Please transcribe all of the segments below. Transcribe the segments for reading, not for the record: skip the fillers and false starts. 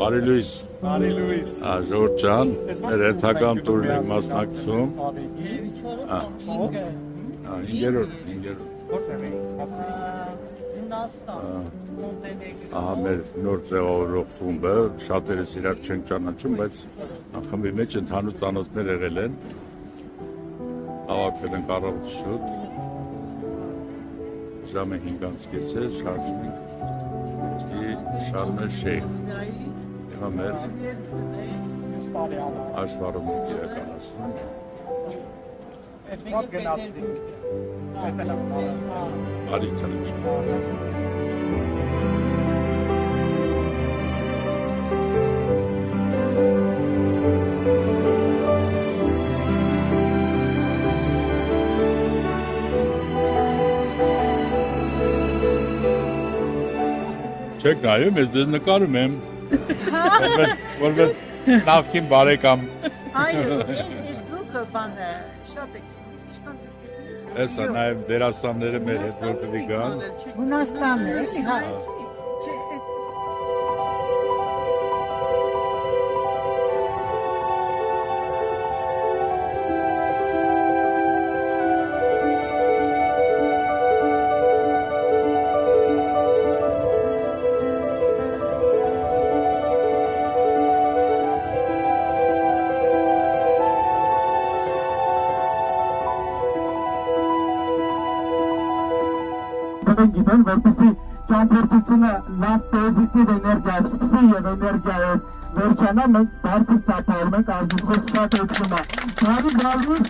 Բարի լույս։ Բարի լույս։ Ժողովուրդ ջան, մեր հերթական տուրն ենք մասնակցում։ 5-րդ։ Ահա մեր նոր ձևավորող խումբը, շատերս իրար չենք ճանաչում, բայց խմբի մեջ ընդհանուր ծանոթներ եղել են։ Հավաքվել ենք առավոտ շուտ։ Ժամը 5:30 շարժում ենք Շարմ el-Շեյխ։ Հիմա մեր աշխարհում ենք իրականացնում։ What գնացի։ Արի թռիչ։ Չեք նայում, ես ձեզ նկարում եմ, որպես նախկին բարեկամ։ Այո, դուք բանը շատ եք ինչքան ձեզ տեսնի։ Հեսա նաև դերասանները մեր հետ որ պիտի գան։ Հունաստանն է, էլի հա։ Գիտեն, որպեսզի ճամփորդությունը լավ պոզիտիվ էներգիա սկսի եւ էներգիայով վերջանա, մենք բարձր ծափարում ենք, ազգախոս շատ էցնում է։ Բարի գալուց,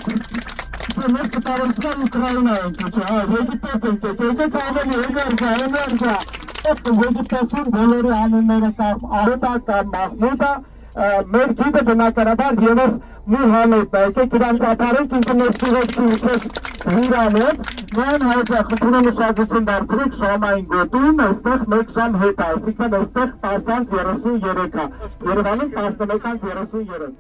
մեր կտարեցման Ուկրաինա ենք իջը, Եգիպտոս ենք եկեք ավելի էներգիա։ Եգիպտոսում բոլորի անունները կամ Արուտա կամ Մահմուդա, մեր գիդը բնակարաբար ևս Մուհամեդն է, եկեք իրան կատարենք, ինքը մեր սիրեցի ուչես հիրանեց, նայն հայձա խնդրում մշակություն դարձրեք շամային գոտում, այստեղ մեկ շամ հետ է, այսինքն այստեղ 10:33 է, Երևանում 11:33։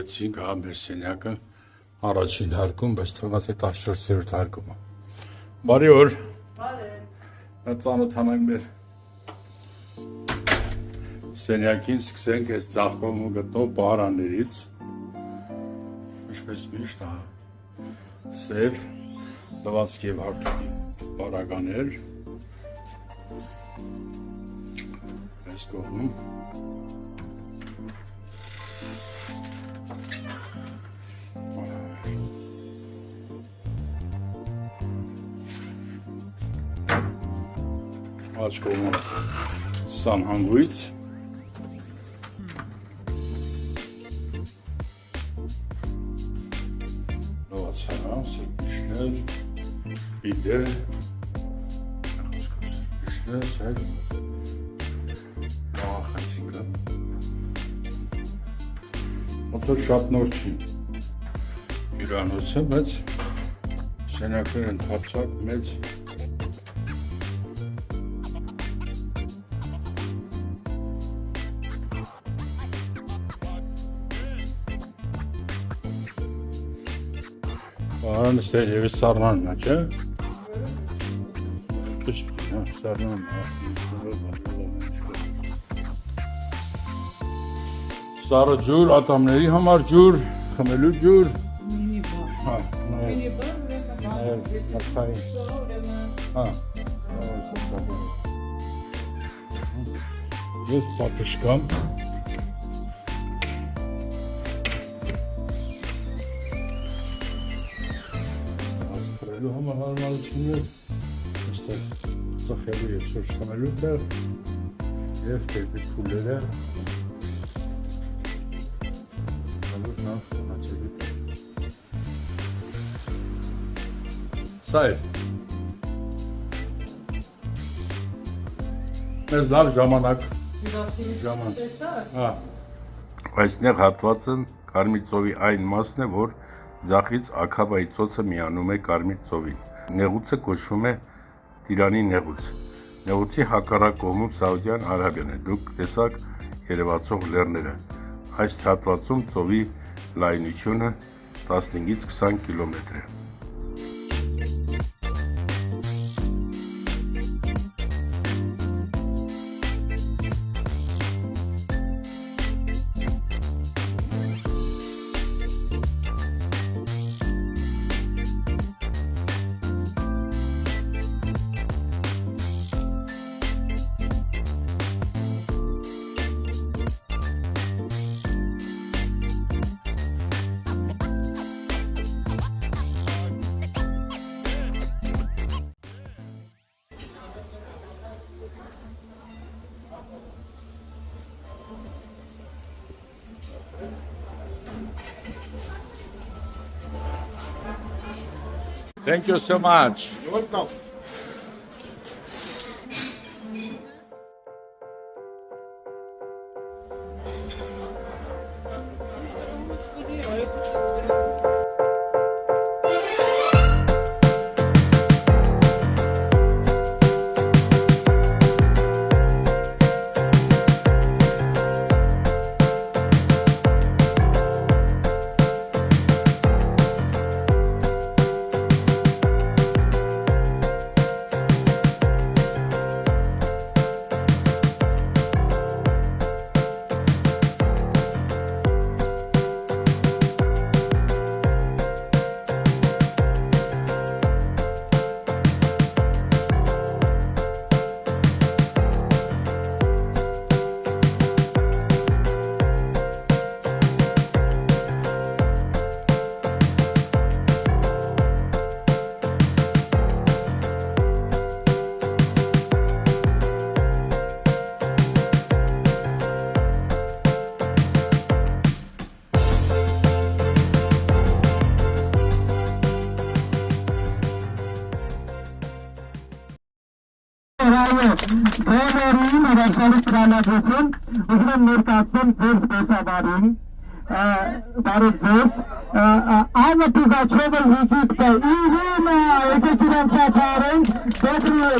գնացինք հա մեր սենյակը առաջին հարկում, բայց թվում է 14-րդ հարկում է։ Բարի օր։ Բարի։ Ծանոթանանք մեր սենյակին, սկսենք այս ծաղկոմը գտնող պահարաններից։ Ինչպես միշտ հա սև լվացքի և հարթուղի պարագաներ։ Այս կողմում աջ կողմում սանհանգույց լվացարան, սրբիշներ, բիդեր, սրբիշներ, սայր աղախացիկը ոնց շատ նոր չի հյուրանոցը, բայց սենյակներ ընդարձակ մեծ Պահարան ստեղ ևս սառնանն է, չէ? Սառնանն Սառը ջուր, ատամների համար ջուր, խմելու ջուր Ես պատշկամ համար հարմարություններ այստեղ ծխելու և սուրճ խմելու տեղ և տեպի փուլերը Սա է մեզ լավ ժամանակ Այսնեղ հատվածն Կարմիր ծովի այն մասն է, որ ձախից Աքաբայի ծոցը միանում է Կարմիր ծովին։ Նեղուցը կոչվում է Տիրանի նեղուց։ Նեղուցի հակառակ կողմում Սաուդյան Արաբիան է։ Դուք տեսաք երևացող լեռները։ Այս հատվածում ծովի լայնությունը 15-ից 20 կիլոմետր է։ Thank you so much. You're welcome. Բոլորին հրաշալի տրամադրություն ուզում եմ ներկայացնել ձեր զբոսավարին, բարև ձեզ, Աննա Պուգաչովը Եգիպտը, Իրինա, եկեք իրան ծափարենք,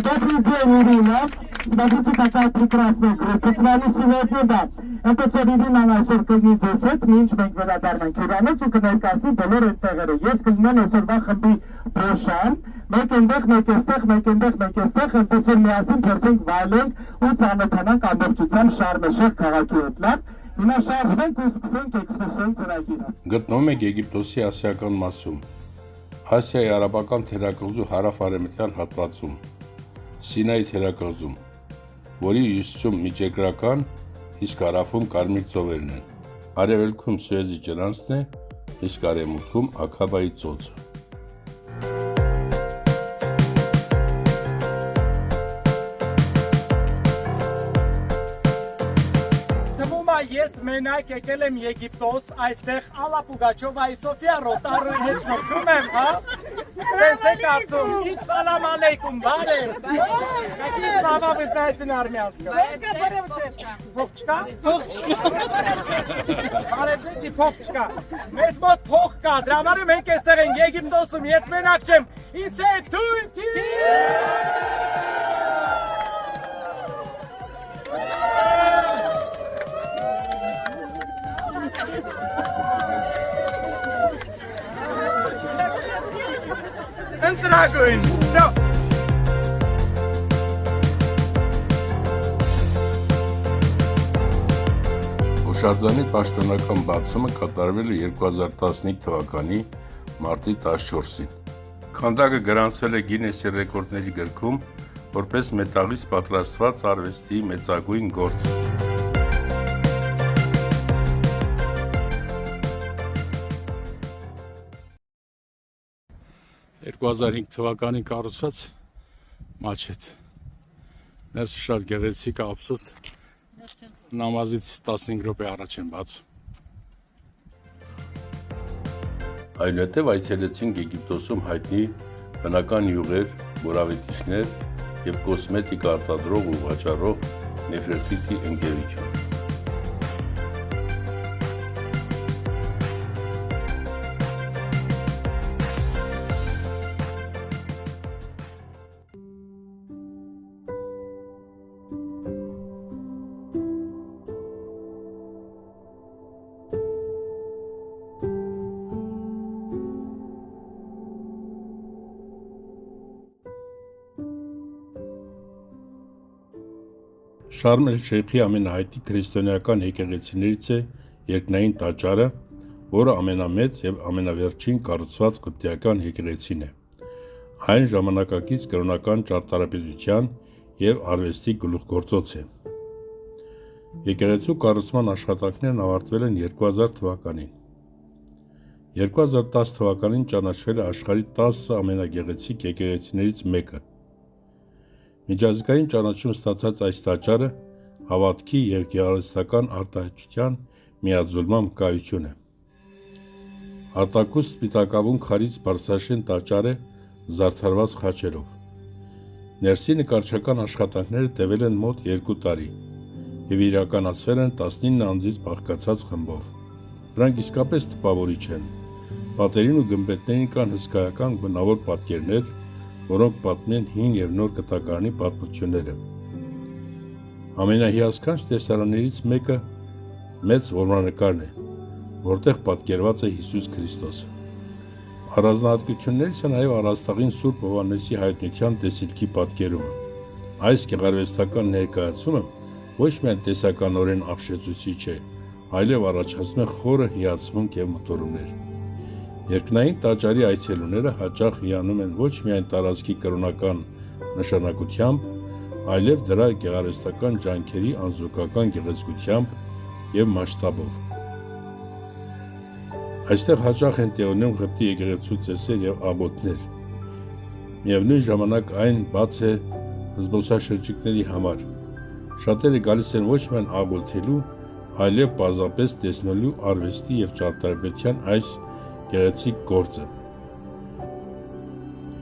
добрый день, Ирина, смотрите, какая прекрасная группа, с вами сегодня, да, Այնպես որ իրինան այսօր կգնի ձեզ հետ, մինչ մենք վերադառնանք Իրանից ու կներկայացնի բոլոր այդ տեղերը։ Ես կլինեմ այսօրվա խմբի բրոշան, մեկ այնտեղ, մեկ էստեղ, մեկ այնտեղ, մեկ էստեղ, այնպես որ միասին փորձենք վայելենք ու ծանոթանանք ամբողջությամբ Շարմ-էլ-Շեյխ քաղաքի հետ լավ։ Հիմա շարժվենք ու սկսենք էքսկուրսիոն ծրագիրը։ Գտնվում ենք Եգիպտոսի ասիական մասում, Ասիայի արաբական թերակղզու հարավ-արևմտյան հատվածում, Սինայի թերակղզում, որի հյուսիսում միջերկրական, իսկ հարավում Կարմիր ծովերն են, արևելքում Սուեզի ջրանցն է, իսկ արևմուտքում Աքաբայի ծոցը։ Ես մենակ եկել եմ Եգիպտոս, այստեղ Ալլա Պուգաչովայի Սոֆիա Ռոտարուի հետ շփվում եմ, հա։ Դες եք ասում, ինչ սալամ ալեյկում, բարև։ Какие слова вы знаете на армянском? Փողչկա։ Բարև ձեզ, փողչկա։ Մեզ մոտ փող կա, դրա համար մենք այստեղ ենք Եգիպտոսում, ես մենակ չեմ։ Ինձ է թույնտի։ Ընտրագույն, վсё։ Հուշարձանի պաշտոնական բացումը կատարվել է 2015 թվականի մարտի 14-ին։ Քանդակը գրանցվել է Գինեսի ռեկորդների գրքում որպես մետաղից պատրաստված արվեստի մեծագույն գործ։ 2005 թվականին կառուցված մաչետ։ Ներսը շատ գեղեցիկ է, ափսոս նամազից 15 րոպե առաջ են բացում։ Այնուհետև այցելեցինք Եգիպտոսում հայտնի բնական յուղեր, բորավետիչներ և կոսմետիկա արտադրող ու վաճառող Նեֆերտիտի ընկերություն։ Շարմ-էլ-Շեյխի ամենահայտնի քրիստոնեական եկեղեցիներից է երկնային տաճարը, որը ամենամեծ և ամենավերջին կառուցված կպտիական եկեղեցին է։ Այն ժամանակակից կրոնական ճարտարապետության և արվեստի գլուխգործոց է։ Եկեղեցու կառուցման աշխատանքներն ավարտվել են 2000 թվականին։ 2010 թվականին ճանաչվել է աշխարհի 10 ամենագեղեցիկ եկեղեցիներից մեկը։ Միջազգային ճանաչում ստացած այս տաճարը հավատքի և գեղարվեստական արտահայտչության միաձուլման վկայություն է։ Արտաքուստ սպիտակավուն քարից բարձրաշեն տաճար է զարդարված խաչերով։ Ներսի նկարչական աշխատանքները տևել են մոտ 2 տարի և իրականացվել են 19 անձից բաղկացած խմբով։ Դրանք իսկապես տպավորիչ են։ Պատերին ու գմբեթներին կան հսկայական գունավոր պատկերներ, որոնք պատմում են հին և նոր կտակարանի պատմությունները։ Ամենահիասքանչ տեսարաններից մեկը մեծ որմնանկարն է, որտեղ պատկերված է Հիսուս Քրիստոսը։ Առանձնահատկություններից է նաև առաստաղին Սուրբ Հովհաննեսի հայտնության տեսիլքի պատկերումը։ Այս գեղարվեստական ներկայացումը ոչ միայն տեսականորեն ապշեցուցիչ է, այլև առաջացնում է խորը հիացմունք և մտորումներ։ Երկնային տաճարի այցելուները հաճախ հիանում են ոչ միայն տարածքի կրոնական նշանակությամբ, այլև դրա գեղարվեստական ջանքերի անզուգական գեղեցկությամբ և մասշտաբով։ Այստեղ հաճախ են տեղի ունենում Ղպտի եկեղեցու ծեսեր և աղոթներ։ Միևնույն ժամանակ այն բաց է զբոսաշրջիկների համար։ Շատերը գալիս են ոչ միայն աղոթելու, այլև պարզապես տեսնելու արվեստի և ճարտարապետության այս գեղեցիկ գործը։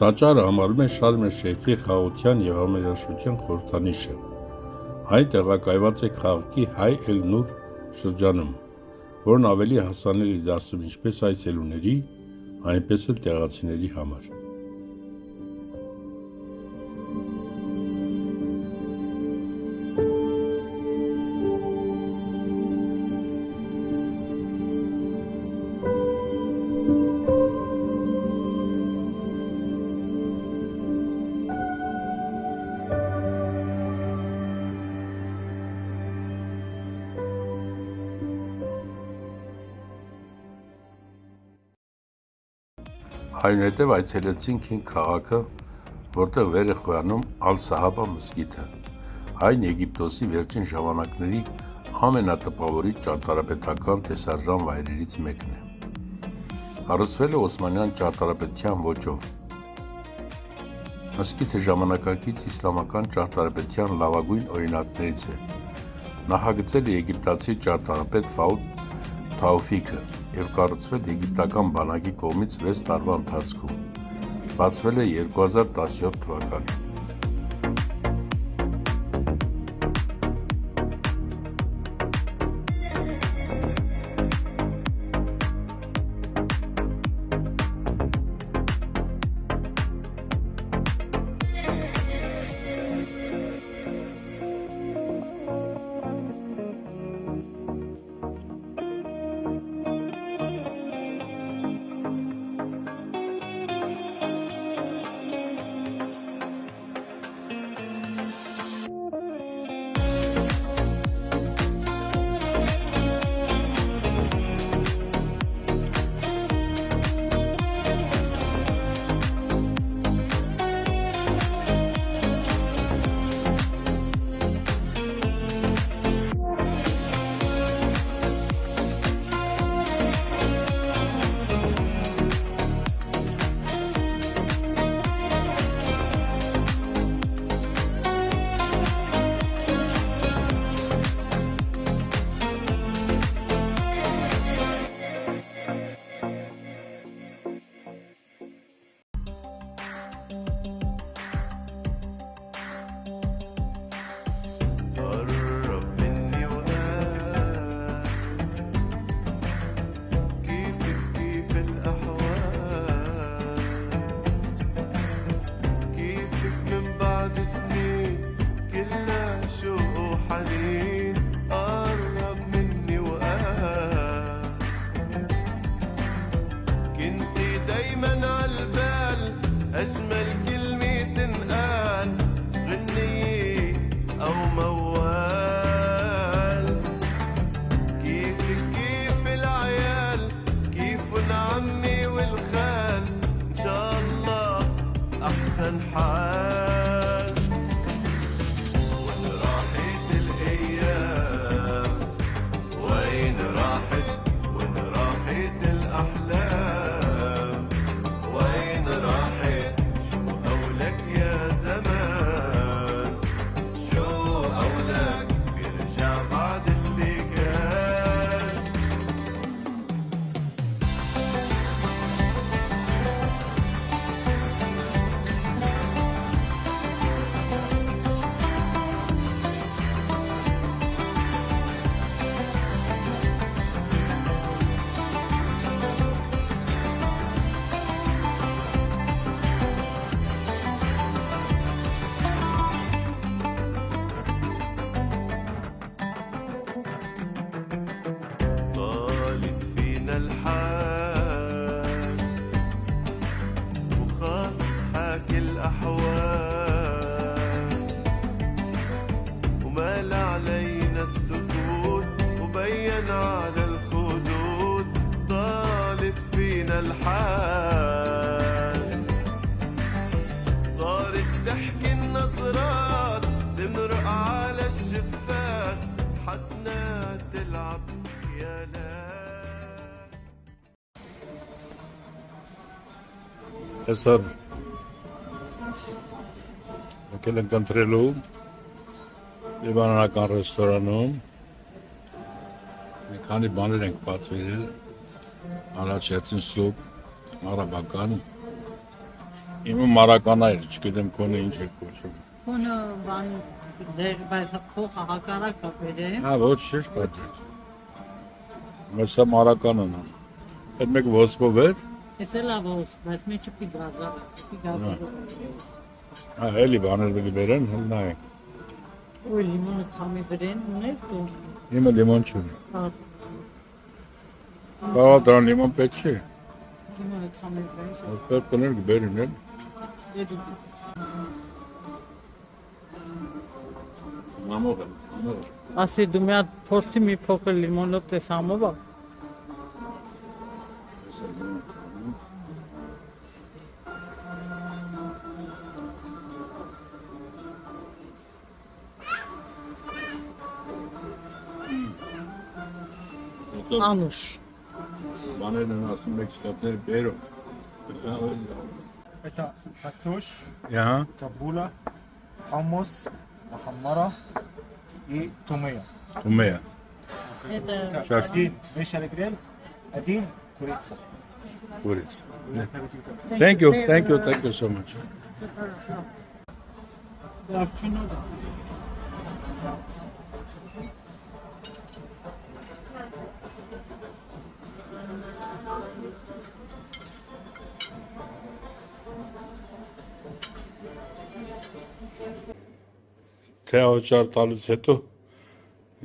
Տաճարը համարվում է Շարմ-էլ-Շեյխի խաղաղության և համերաշխության խորհրդանիշը։ Այն տեղակայված է քաղաքի Հայ էլ-Նուր շրջանում, որն ավելի հասանելի է դարձնում ինչպես այցելուների, այնպես էլ տեղացիների համար։ Այնուհետև այցելեցինք Հին քաղաքը, որտեղ վեր է խոյանում Ալ-Սահաբա մզկիթը, այն Եգիպտոսի վերջին ժամանակների ամենատպավորիչ ճարտարապետական տեսարժան վայրերից մեկն է։ Կառուցվել է օսմանյան ճարտարապետության ոճով։ Մզկիթը ժամանակակից իսլամական ճարտարապետության լավագույն օրինակներից է։ Նախագծել է եգիպտացի ճարտարապետ Ֆաուդ Թաուֆիքը և կառուցվել եգիպտական բանակի կողմից 6 տարվա ընթացքում։ Բացվել է 2017 թվականին։ أجمل كلمة تنقال غنية أو موال كيف العيال كيفن عمي والخال إن شاء الله أحسن حال وين راحت الأيام وين راحت الأحلام وين راحت شو قولك يا زمان شو قولك بيرجع بعد اللي كان طالت فينا الحال وخلص حاكي الأحوال ومال علينا السكوت وبين على الخدود طالت فينا الحال صارت تحكي النظرات تمرق على الشفات حدنا تلعب يا لا Այսօր եկել ենք ընտրելու լիբանանական ռեստորանում մի քանի բաներ ենք պատվիրել առաջ երթին սուպ արաբական իմը մարականայր չգիտեմ քոնը ինչ է կոչում Քոնը բան դեր բայց փոխ հակառակ է բերել։ հա ոչ ճիշտ պատրաստ մեսա մարականն է այդ մեկ ոսպով էր Էս է լավ ոս, բայց մեջը պիգազա է։ հա էլի բաներ բերի բերեն նայեք Ոյ լիմոնը քամի վրեն ունես դու։ իմը լիմոն չունի Հա, բավարար դրան լիմոն պետք չի լիմոնը քամի վրեն։ պետք կներ գբերին էլ Եդու։ մամով Ասի դու մի հատ փորձի մի փոքր լիմոնով տես համով։ Անուշ։ Բաներն են ասում եք սկացել բերո։ Это Фатош, Ահա։ Табула, Хамос, Махаммара и Тумея. Ումեյա։ Это Շաշ Один Вешалегрел, один курица. կուրից։ Thank you so much։ Դարչինը։ Թե օճար տալուց հետո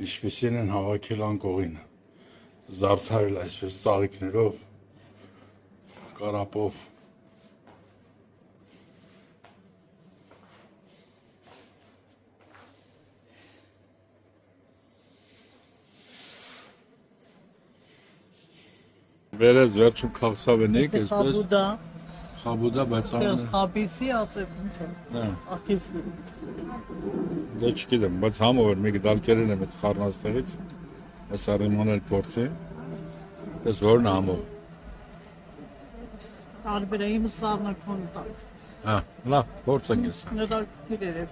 ինչպեսին են հավաքել անկողինը։ Զարդարել այսպես ծաղիկներով, կարապով։ Վերես վերջում քաղցավենիկ, այսպես Խաբուդա, խաբուդա, բայց ամեն խաբիսի ասեմ ինչ է։ է։ Ակիսի։ Դե չգիտեմ, բայց համով մի դալկերեն եմ այդ խառնաստեղից, այս արիմանել փորձի, ես որն է համով։ Տարբերային սառնակոն տակ։ Հա, լավ, փորձենք ես։ Նրա դիրերը։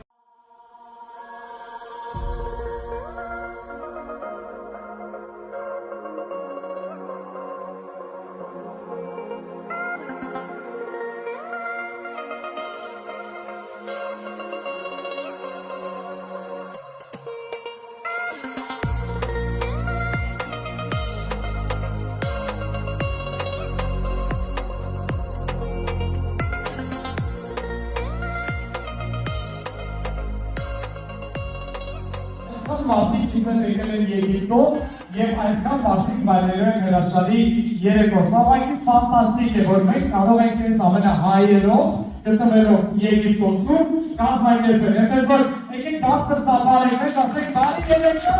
Այսքան մարդիկ ինձ են եկել են Եգիպտոս և այսքան մարդիկ վայելել են հրաշալի երեկո։ Սա ուղղակի ֆանտաստիկ է, որ մենք կարող ենք այս ամենահայերով գտնվելով Եգիպտոսում կազմակերպել։ Այնպես որ եկեք բարձր ծափարենք, մեզ ասենք բարի երեկո։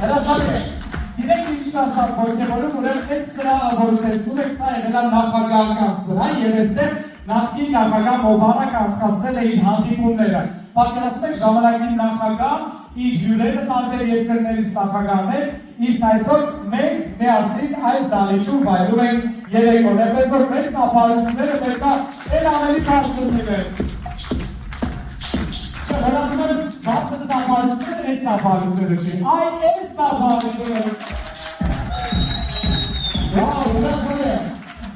Հրաշալի է։ Գիտեք ինչ կա շատ ոգևորում, ուրեմն այս սրահը, որ տեսնում եք, սա եղել է նախագահական սրահ և այստեղ նախկին նախագահ Մոբարակը անցկացրել է իր հանդիպումները։ Պատկերացնում եք ժամանակին նախագահ իր հյուրերը տարբեր երկրներից նախագահներ, իսկ այսօր մենք միասին այս դահլիճում վայելում ենք երեկոն, այնպես որ մեր ծափարությունները պետք է էլ ավելի բարձր լինեն։ Հրաշում եմ բարձր ծափարությունները այս ծափարությունները չի, այ այս ծափարությունները։ Վաու, հրաշում եմ։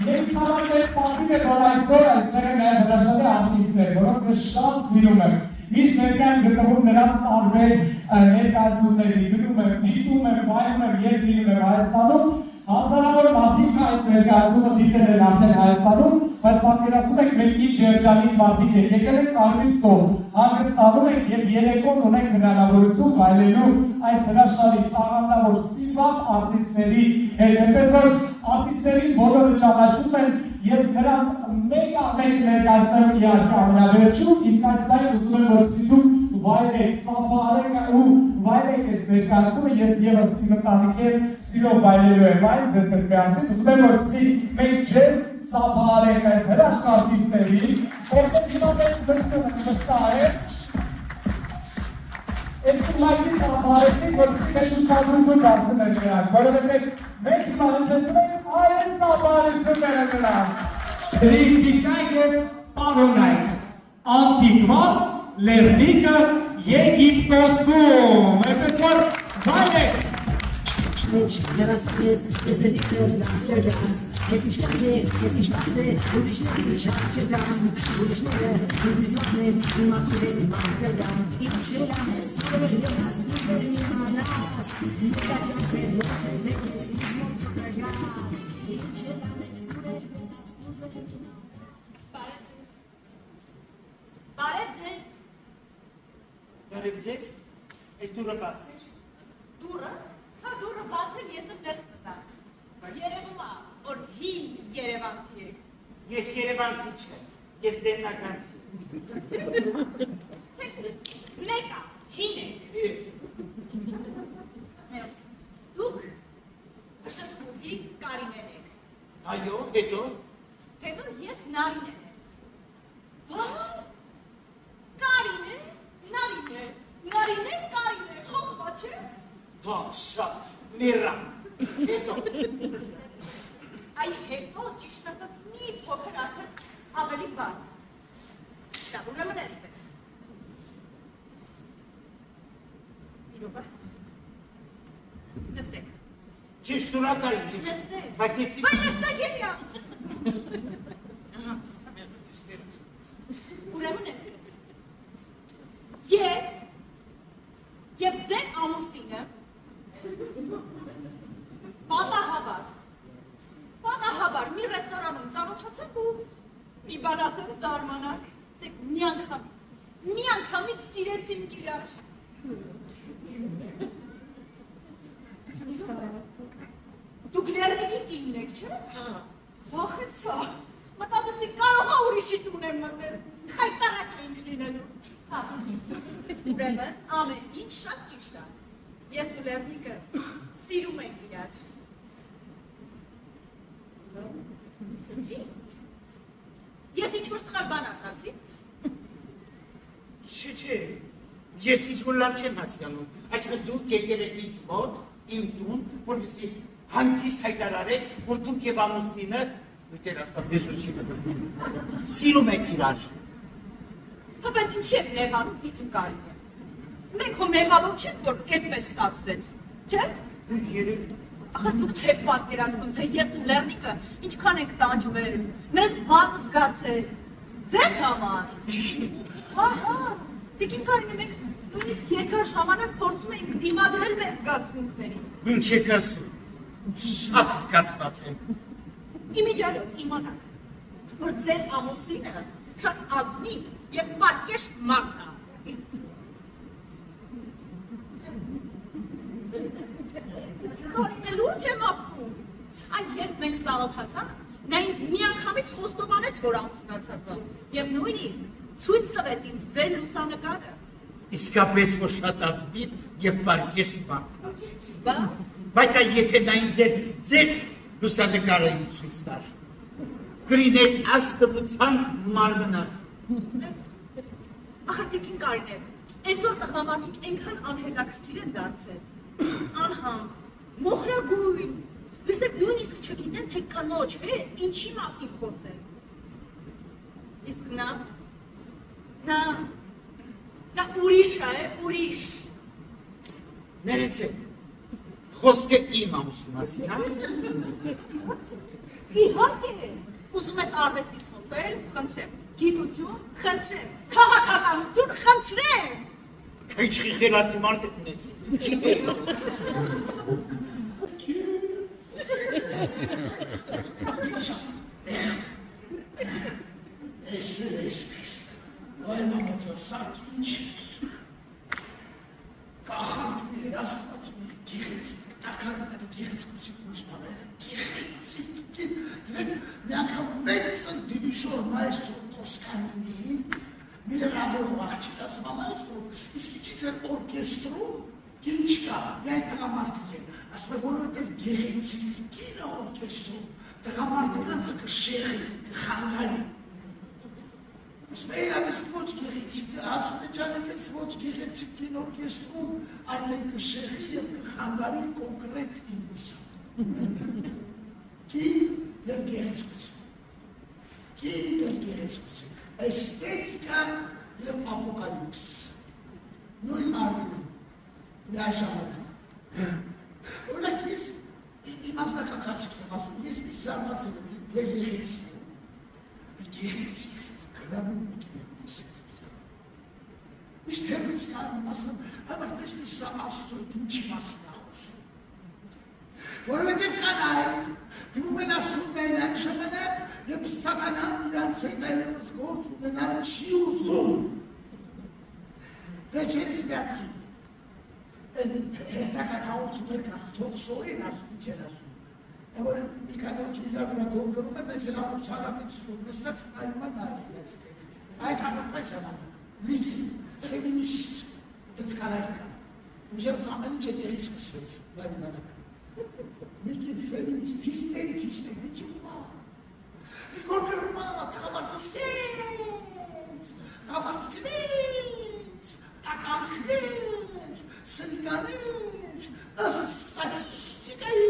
Եվ ցավոք ես պատմում եմ, որ այսօր այստեղ են նաև հրաշալի արտիստներ, որոնք ես շատ սիրում եմ։ Միշտ ներկա եմ գտնվում նրանց տարբեր ներկայացումների, գրում եմ, դիտում եմ, վայելում եմ, երբ լինում եմ Հայաստանում, հազարավոր մարդիկ այս ներկայացումը դիտել են արդեն Հայաստանում, բայց պատկերացնում եք մենք ինչ երջանիկ մարդիկ ենք, եկել ենք Կարմիր ծով, հանգստանում ենք և երեկոն ունենք հնարավորություն վայելելու այս հրաշալի տաղանդավոր սիրված արտիստների հետ, այնպես որ արտիստերին բոլորը ճանաչում են, ես նրանց մեկ ամեն ներկայացնում իհարկե ամենավերջում, իսկ այս բանը ուզում եմ որպեսզի դուք վայելեք, ծափարեք ու վայելեք այս ներկայացումը, ես ևս իմ ընտանիքի սիրով վայելելու եմ այն ձեզ հետ միասին, ուզում եմ որպեսզի մենք ջեր ծափարենք այս հրաշք արտիստներին, որտեղ հիմա մենք դրսում վստահ Այս ուղղակի ծափարեցինք, որպեսզի մենք ուշադրություն դարձնել նրանք, որովհետև մենք հիմա հնչեցնում ենք այս ծափարությունները նրանց։ Դրիգնայք և պարոնայք, անտիկվար լերնիկը Եգիպտոսում, այնպես որ վայելեք։ Բարև ձեզ, այս դուրը բաց էր։ Դուրը? Հա դուրը բաց եմ, ես եմ դերս տտա։ Երևում է, որ հին երևանցի եք։ Ես երևանցի չեմ, ես դեննականցի։ Մեկա, հին եք։ Դուք շշկուտի կարինեն եք։ Այո, հետո։ Հետո ես նարինեն եմ։ Վայ, կարին է, նարին է, նարին է, կարին է, խոխվա չէ։ Հա, շատ, ներան, հետո։ Այ հետո ճիշտ ասած մի փոքր արդեն ավելի բան։ Դա ուրեմն էսպես։ Իրոք։ Նստեք։ Չի շնորհակալ ինձ։ Նստեք։ Բայց ես Բայց նստեք ելյա։ Ուրեմն էսպես։ Ես եւ ձեր ամուսինը պատահաբար մի ռեստորանում ծանոթացանք ու մի բան ասեմ զարմանաք, ասեք մի անգամից սիրեցինք իրար։ Դուք լեռնիկի կինն եք, չէ՞։ Վախեցա, մտածեցի կարող է ուրիշի տուն եմ մտել, խայտարակ էինք լինելու։ Ուրեմն ամեն ինչ շատ ճիշտ է, ես ու լեռնիկը սիրում ենք իրար։ Ես ինչ-որ սխալ բան ասացի։ Չէ, ես ինչ-որ լավ չեմ հասկանում, այսինքն դուք եկել եք ինձ մոտ, իմ տուն, որպեսզի հանգիստ հայտարարեք, որ դուք եւ ամուսինս, Տեր Աստված դեսուր չի մտնում, սիրում եք իրար։ Հա, բայց ինչ եք նեղանում, գիտին կարելի է։ Մենք հո մեղավոր չենք, որ այդպես ստացվեց, չէ՞։ Ախր դուք չեք պատկերացնում, թե ես ու լեռնիկը ինչքան ենք տանջվել, մեզ վատ զգացել, ձեզ համար։ Հա, տիկին Կարինե, մենք նույնիսկ երկար ժամանակ փորձում էինք դիմադրել մեր զգացմունքներին։ Ինչ եք ասում, շատ զգացված եմ։ Իմիջիալոց իմանաք, որ ձեր ամուսինը շատ ազնիվ և պարկեշտ մարդ է։ Կարինե, լուրջ եմ ասում, այն երբ մենք ծանոթացանք, նա ինձ միանգամից խոստովանեց, որ ամուսնացած է, և նույնիսկ ցույց տվեց ինձ ձեր լուսանկարը։ Իսկապես որ շատ ազնիվ և պարկեշտ մարդ է։ Բա։ Բայց եթե նա ինձ ձեր լուսանկարը ինձ ցույց տար, կլիներ ազնվության մարմնած։ Ախր տիկին Կարինե, այսօր տղամարդիկ այնքան անհետաքրքիր են դարձել, անհամ, մոխրագույն, լսեք նույնիսկ չգիտեն, թե կնոջ հետ ինչի մասին խոսել։ Իսկ նա ուրիշ է, ուրիշ։ Ներեցեք, խոսքը իմ ամուսնու մասին, հա։ Իհարկե, ուզում ես արվեստից խոսել, խնդրեմ, գիտություն, խնդրեմ, քաղաքականություն, խնդրեմ։ Ինչ խիխերացի մարդ եք ունեցի, չիտեք։ Այսպես, այն ամաճասատ ինչ կախարդու երաստվածում գեղեցիկ, տակարում այդ գեղեցկություն ուշմանել, գեղեցիկ, միանգամ մեծ սնտիվի շոր մայստրու Տոսկանինին, միլերավոր աղջիկ ասում ամայստրու, իսկ իչից էր օրկեստրում, ինչ կա, միայն տղամարդիկ են, ասում է, որովհետև գեղեցիկ կինը օրկեստրում, տղամարդկանց կշեղի, կխանգարի, ասում է, այս ոչ գեղեցիկ, ասում է, ջանեք ես ոչ գեղեցիկ կին օրկեստրում, արդեն կշեղի և կխանգարի կոնկրետ ինձ, կին և գեղեցկություն, էստետիկան և ապոկալիպս, նույն մարմինում, միաժամանակ, օրինակ ես իմ ազնական կարծիքն եմ ասում, ես մի զարմացել եմ, գեղեցիկ գրանում ու գեղեցիկ միշտ հերվից կարում եմ ասում, համար տեսնի սա աստծոյt ինչի մասին է խոսում, որովհետև կանայք դիմում են ասում են այն ժամանակ, երբ սատանան իրանց հետ այլևս գործ ունենալ չի ուզում, վերջերս միատքին, հետական հաղորդումներ կան, թոքշոու են ասում, ինչ են ասում, որ մի կանոքի իրար վրա գորգորում են, մեծ էլ ամուր չարամիցնում, նստած այլման նազի ես դետ, այդ համակվայ ժամանակ, միգին, ֆեմինիստ, դեց կանայք կան, ուժերս ամեն ինչ էտերի սկսվեց, այլմանակ, միգին ֆեմինիստ, հիստերիկ, ինչի ումա, մի գորգորում ա, տղամարդիկ սենց, տղամարդիկ նենց, տականքներ, սրիկաներ, ըստ ստատիստիկայի,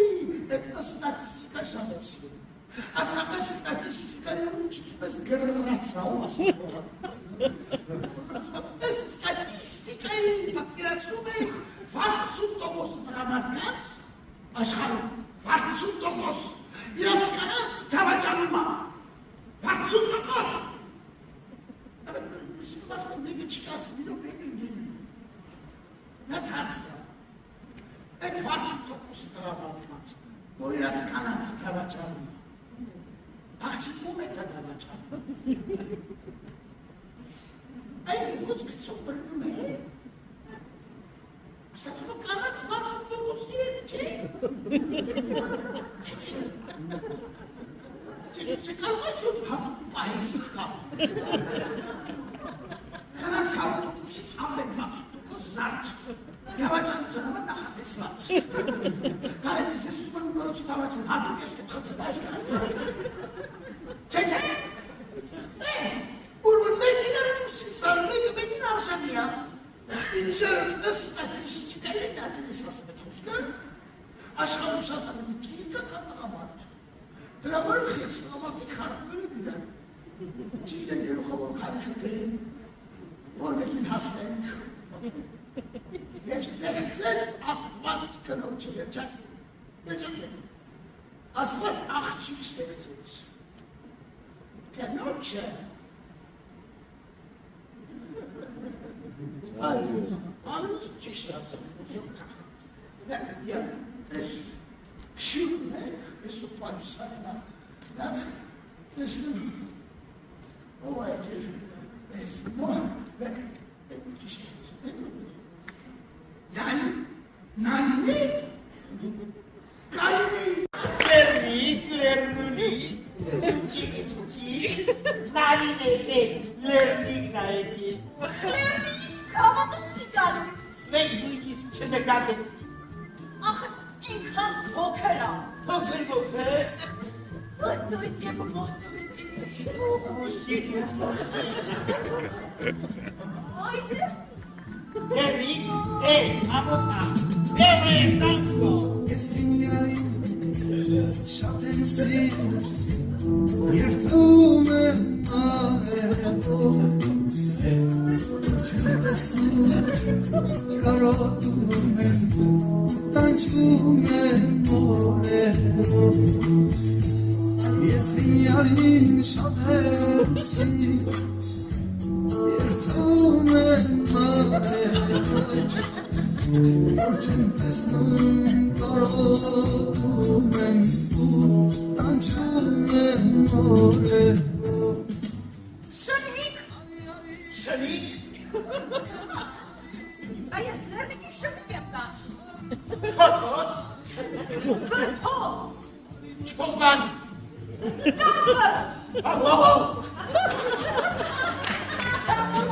այդ ստատիստիկա շատ եմ սիրում։ Ասապես ստատիստիկայի ինչպես գրռացավ ասում։ Այս ստատիստիկայի պատկերացնում է 60% դրամատկանց աշխարհում 60% իրենց կանանց դավաճանում է 60%։ Սպասում մեկը չկաս մինոք մեկին նա թարց դա այդ 60% դրամատկանց որ իրենց կանանց դավաճանում աղջիկում է դա դավաճանում Այն ոչ կցող բրնում է Ստացվում կանաց 60%-ի հետ, չէ՞։ Չկարող է շուտ պահեսիտ կա։ Կանաց 60%-ից ամեն 60% զարդ։ Դավաճանությունը նախատեսված։ Կարետիս ես սուպան նորոչի դավաճան, հատուկ ես կտխտել այս կարետը։ Չէ՞։ Ուրմն մեկիները դուսին սար, մեկին արշանիա։ Ինժարով ստատիստիկա է նատել ես ասում էտ խոսքը, աշխարհում շատ ամենի կինկա կա տղամարդ։ Դրա վարը խեց տղամարդիկ խարակները դիրան։ Չի իրեն գելուխավոր քարիխ դեն, որ մեկին հասնենք։ Եվ ստեղծեց աստված կնոջը երջած։ Երջացեք, աստված աղջիկ ստեղծեց։ Կնոջը Անուց ճիշտ ասում, ես շիրում եք, ես ու պայուսարենա, նավ տեսնում, ով այդ ես, ես մոհ, ճիշտ նայնի, կայնի, Լերնիկ, ճիկ, նարին է ես, լերնիկ նայելի, Հավատը չի գալու։ մենք նույնիսկ չնկատեցի, Ախր ինքան փոքր է։ փոքր, Մոտույց և մոտույց։ Այդը։ լերնիկ, ամոթա, տանքո, Ես իմ յարին շատ եմ սիրում Երդում եմ արևով Չեմ տեսնում կարոտում եմ Տանջվում եմ օրերով Ես իմ յարին շատ եմ սիրում Երդում եմ արևով Որ չեմ տեսնում կարոտում եմ ու տանջվում եմ օրերով Շնիկ։ շնիկ, Այս լերնիկի շնիկ եմ կա։ հոտ, Բրթո։ չողան, Կապը։ աղողով, Չապում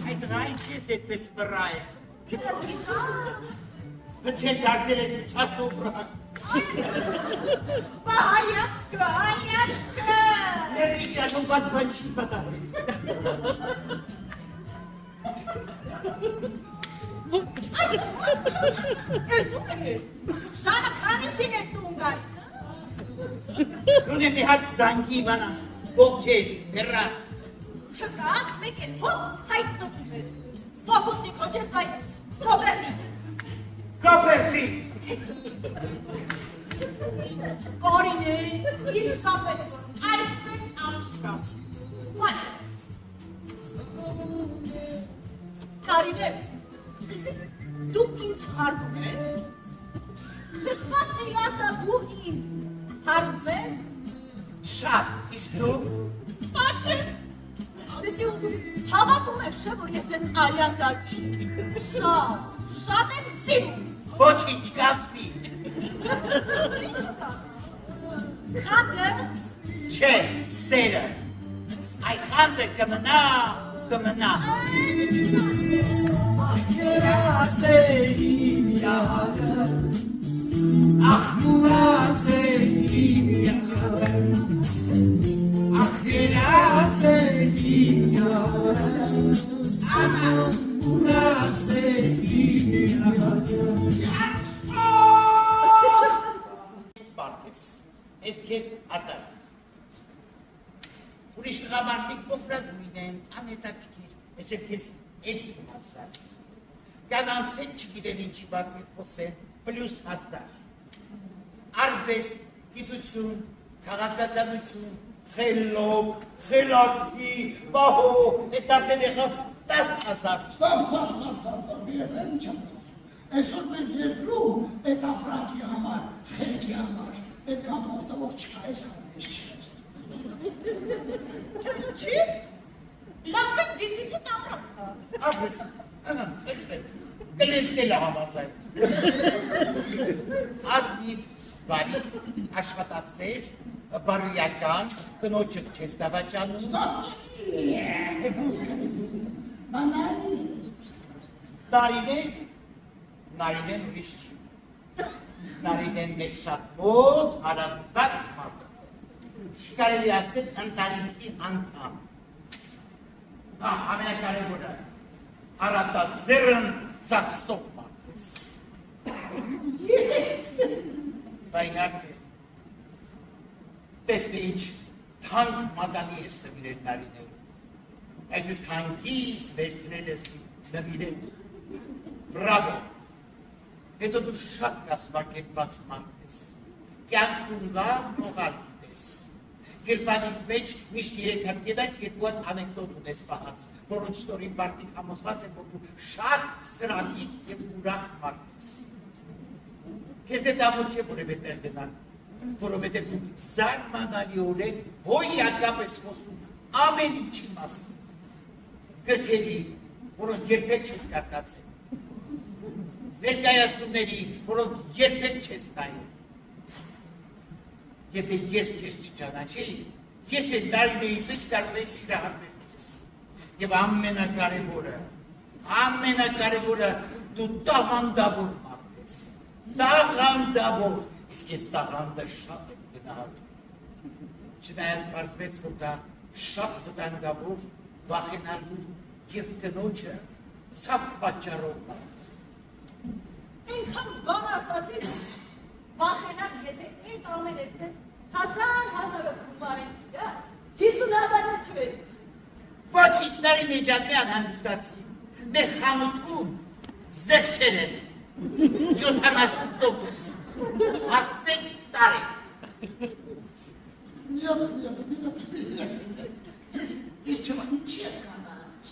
այդ ռայն չես էդպես վրա է, պչեն դարձել ես չաստու վրան, Հայացքը, հայացքը։ լերնիկ ճանում բատ բան չի պատահել, Էսում է։ Շանը քանիսին ես դու ունգայս։ ունեմ մի հատ զանգի մանա, ող չես, հեռած, Չկաք, մեկ էլ հոպ հայտնվում ես։ Ֆոկուսնիկ հոչես վայ Կոպերնիկ։ կապերցի, Կորինե, իսկապես, այսպես աչկա։ Մաչը։ Կարինե, դու ինձ հարվում ես։ Լսված էիատա դու ինձ հարվում ես։ շատ, իսկ դու, Մաչը։ Լսի ու դու հավատում ես շե, որ ես ես արյանդակի։ Շատ եմ սիրում։ ոչինչ կացվի, Ինչ կա։ Խանդը, չէ, սերը, այ խանդը կմնա կմնա։ Ախկերասեին յարը, ախմուրասեին յարը, ախկերասեին յարը, ախմուրասեին յարը։ Բարդես, ես քեզ ազար։ Ուրիշ տղամարդիկ փոքրագույն են, անհետաքրքիր, ես եմ քեզ էլի ազար։ Կանանցեն չգիտեն ինչի մասին խոսեն, պլյուս 1000։ Արվեստ, գիտություն, քաղաքականություն, խելոք, խելացի, բահո, ես արդեն եղավ 10,000։ Ստոպ, այսօր մենք երկրում այդ ապրանքի համար, խելքի համար, այդքան փոխտվող չկա, այս համես չի։ Չի, լավ է դիվիցիտ ապրանք։ Արվեստ, ծեքսել, կլենտել համաձայն։ Ազնիվ, բարի, աշխատասեր, բարոյական, կնոջը չես դավաճանում։ Նարինեն ուրիշ չի։ Նարինեն մեզ շատ մոտ, հարազատ մարդ։ Կարելի ասել ընտանիքի անդամ։ Ամենակարևորը, առատաձեռն ծախսող մարդ ես։ Բայնարկը, տեսնի ինչ թանկ մադանի ես նվիրել Նարինեին։ Այդպես հանգիստ վերցրել ես նվիրել։ Բրավո։ Հետո դու շատ կազմակերպված մարդ ես։ Կյանքում լավ նողալ գիտես։ Գրպանիք մեջ միշտ 3 հատ գետայց 2 հատ անեկդոտ ունես պահած, որոնց շնորհիվ մարդիկ համոզված են, որ դու շատ սրամիտ և ուրախ մարդ ես։ Քեզ հետ ամոթ չէ որևէ տեղ գնալ, որովհետև դու զարմանալիորեն հոյակապ ես խոսում ամեն ինչի մասին։ Գրքերի, որոնք երբեք չես կարդացել։ Ներկայացումների, որոնք երբեք չես նայել։ Եթե ես քեզ չճանաչեի, ես էլ Նարինեի պես կարող էի սիրահարվել քեզ։ Եվ ամենակարևորը դու տաղանդավոր մարդ ես։ Տաղանդավոր, իսկ ես տաղանդը շատ եմ գնահատում։ Չնայած պարզվեց, որ դա շատ վտանգավոր, վախենալու և կնոջը ցավ պատճառով մարդ։ Այնքան բան ասացի, վախենակ, եթե այդ ամեն այսպես 1000 գումար են դիրա, 50,000 չվեր։ Ոչ ինչ Նարինե ջան, մի անհանգստացի, մեր խանութում զեղչեր են, 70%, հասցեք տարի։ Ես չեմ ինչի է կանաչ,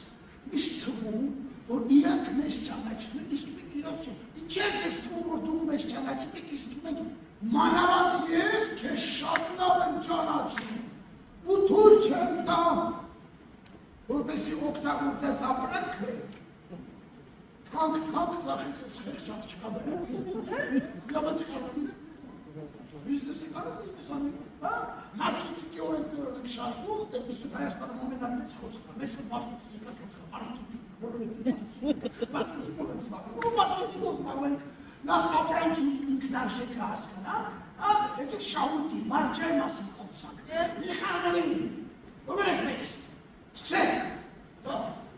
միշտ թվում, որ իրանք մեզ ճանաչում են, իսկ մենք իրոք չեմ, ինչի է ձեզ թվում, որ դու մեզ ճանաչում եք, իսկ մենք մանավանդ ես քեզ շատ լավ եմ ճանաչում, ու թույլ չեմ տա, որպեսզի օգտագործած ապրանքը թանկ ծախես ես խեղճակ չկա վրա, գավաթ խավաթ, բիզնեսը կարող բիզնես անել, մարքետինգի օրենքներով ենք շարժում, դեպիս ու Հայաստանում ամենամեծ խոսքը, մեզ որ մարդուց եկած խոսքը, մարքետինգով զբաղվենք, նախ ապրանքի ինքնարժեքը հասկանանք, հետո շահույթի, մարջայի մասին խոսանք, մի խաղնավեին, որ ես մեծ, սկսենք,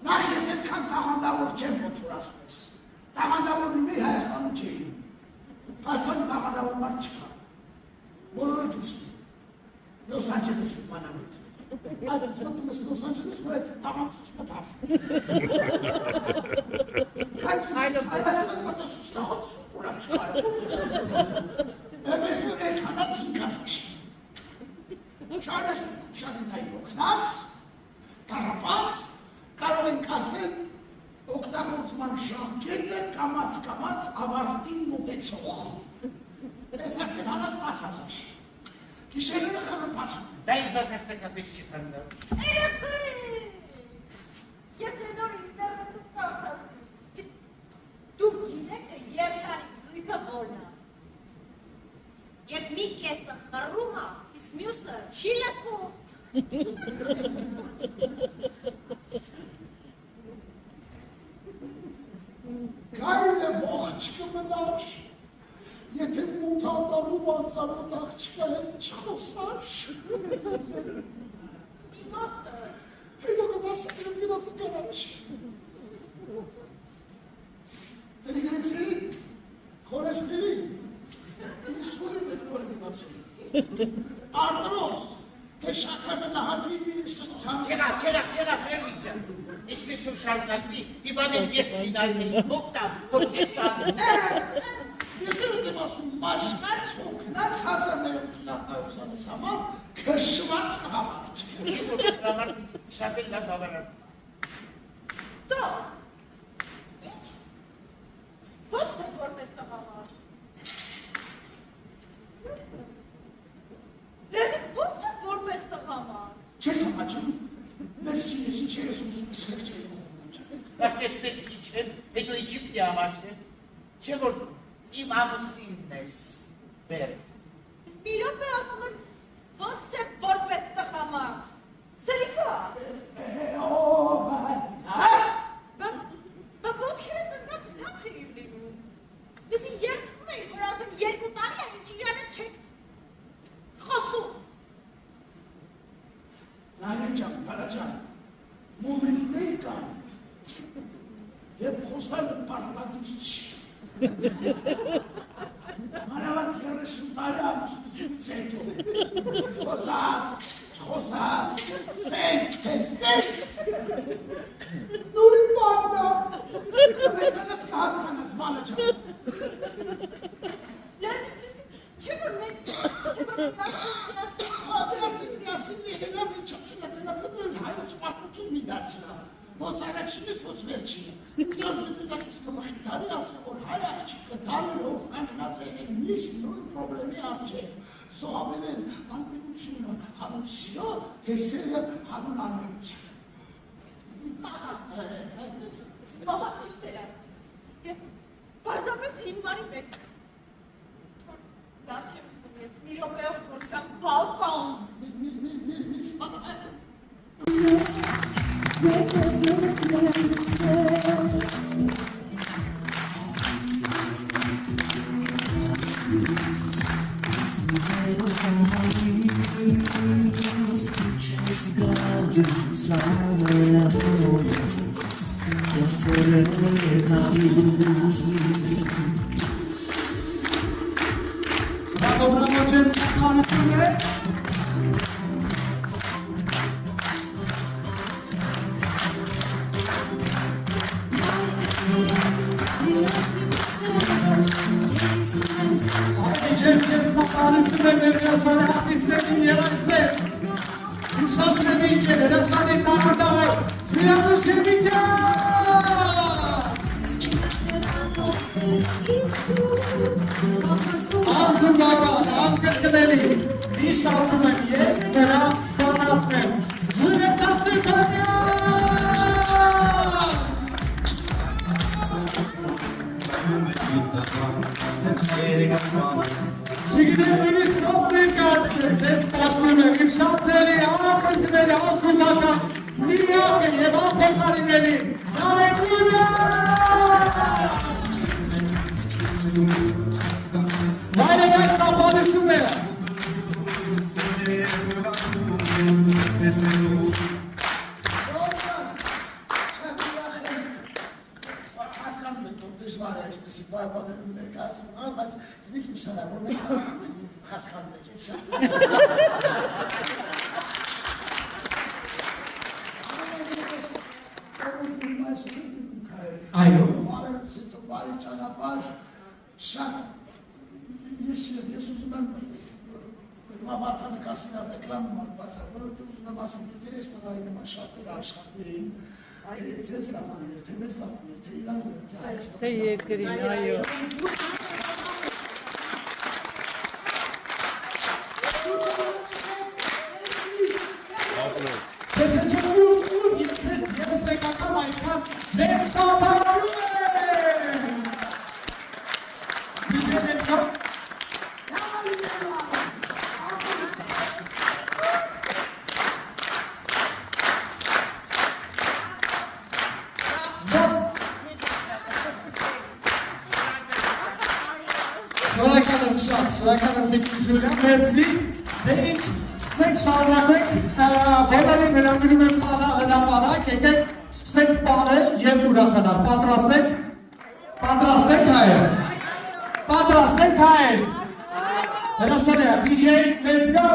նախ ես այդքան տաղանդավոր չեմ ոնց որ ասում ես, տաղանդավոր մի Հայաստանում չէի, Հայաստանում տաղանդավոր մարդ չկա, բոլորը դուսում, Los Angeles մանավանդ, ասենց մտնում ես Los Angeles, որ այդ տաղանդսուց մտավ, Հայաստանում մտասուց տաղանդսուց որավ չկա, էպես որ ես հանած ինքազգ, շարնաշ շատ են նայի օգնած, տարապած, կարող ենք ասել օգտագործման ժամկետը կամաց ավարտին մոտեցող։ Ես արդեն հանած 10,000։ Գիշերները խրպաշում։ Դա ինձ բացարձակապես չի խնդրում։ Երեխեք, ես նոր ինտերնետում կարդացի, իսկ դուք գիտեք, թե երջանիկ զույգը որն է։ Երբ մի կեսը խռում է, իսկ մյուսը չի լսում։ աղջիկը մնար, եթե մութ անդարում անծանոթ աղջիկա հետ չխոսար։ Իմաստը։ Հետո կդասի դրում գնացի կանանչ։ Տրիգրեցի, խորեստերի, ինսուլին հետ նոր գնացի։ Արդրոս, թե շաքրը նահատի ինստիտուցան։ Չեղա, մերիջը, ինչպես որ շարունակվի, մի բաներ ես պինարին էի մոգտամ, որ ես տանը։ Ես եմ ասում, մաշկաց հոգնած հազարներություն աղնայուսանես համար, քշված տղամարդ։ Չի որ ես տղամարդ շատ էլ լավ բավարար։ Ստոպ։ Ինչ։ Ո՞ց թե որպես տղամարդ։ Լերնիկ ո՞ց թե որպես տղամարդ։ Չես համաչում, մեզ կինես ինչ ես ուսում ես խեղջ եմ կողմում։ Նախ տեսպես ինչ եմ, հետո ինչի պիտի ամաչեմ, չէ որ իմ ամուսինն ես բեր։ Մի րոպե ասում եմ, ո՞ց թե որպես տղամարդ։ Սերիկա։ Բա ոտքերս նած էիր լինում։ Լսի երդվում էի, որ արդեն 2 տարի է, ինչ իրար չեք խոսում։ Նայնե ջան, բալաջան, մոմենտներ կան, երբ խոսալը պարտածիչ չի։ Մանավանդ 30 տարի ամուսնությունից հետո, խոսաս, սենց, նույն բաննա, մեզանս կհասկանաս, բալաջան։ Լերնիկ լսի, չէ որ մենք ասում Ադերտին միասին եղելամ ինչացին է գնացել հայոց մարդություն մի դարձնա, ոնց առաջին ես, ոնց վերջինը։ Միջամ եթե դա քեզ կմխիթարի ասեմ, որ հայ աղջիկը տարերով կանգնած է միշտ նույն պրոբլեմի առջև, սոհամեն են անմենությունը, հանուն սիրո, տեսերը հանուն անմենության։ Մամաս ճիշտ էր ասում։ Ես պարզապես հիմարի մեկ լավ չեմ զգում ես, մի րոպեով դուրս գամ բալկոն։ Մի սպանա։ Bravo, gente, conhecimento. Gente, conhecimento, eu sou a artista que me ajuda. Só se me quer, eu só me dá da voz. Se eu não Ağzım bakan, amcıkları, iş ağzıma yes, bera, sanatım. Zülüm tasdır kanya! Çiğnemimiz tasdır kalsın, ses başlığını, imşatları, akıntıları, ağzım bakan, niyakı, yeban pekarınları, nalekuna! Meine Meister wollen zu mir. Այո։ Ես ուզում եմ մավարտանը կասինա ռեկլամում ալբացա, որովհետև ուզում եմ ասեմ, եթե ես տղայի նման շատերը աշխատեին, ձեզ լավ աներ, թե մեզ լավ աներ, թե իրան աներ, թե Հայաստան։ Թե երկրին, այո։ Ես մեկական այնքան չեմ տապարարում եմ։ շնորհակալ եմ դեպի Ջուլիա, մերսի, դե ինչ, սկսենք շարունակենք, բոլորին հրավիրում եմ հրապարակ, եկեք սկսենք պարել և ուրախանալ, պատրաստենք հայեր, հրաշալի է, DJ, let's go!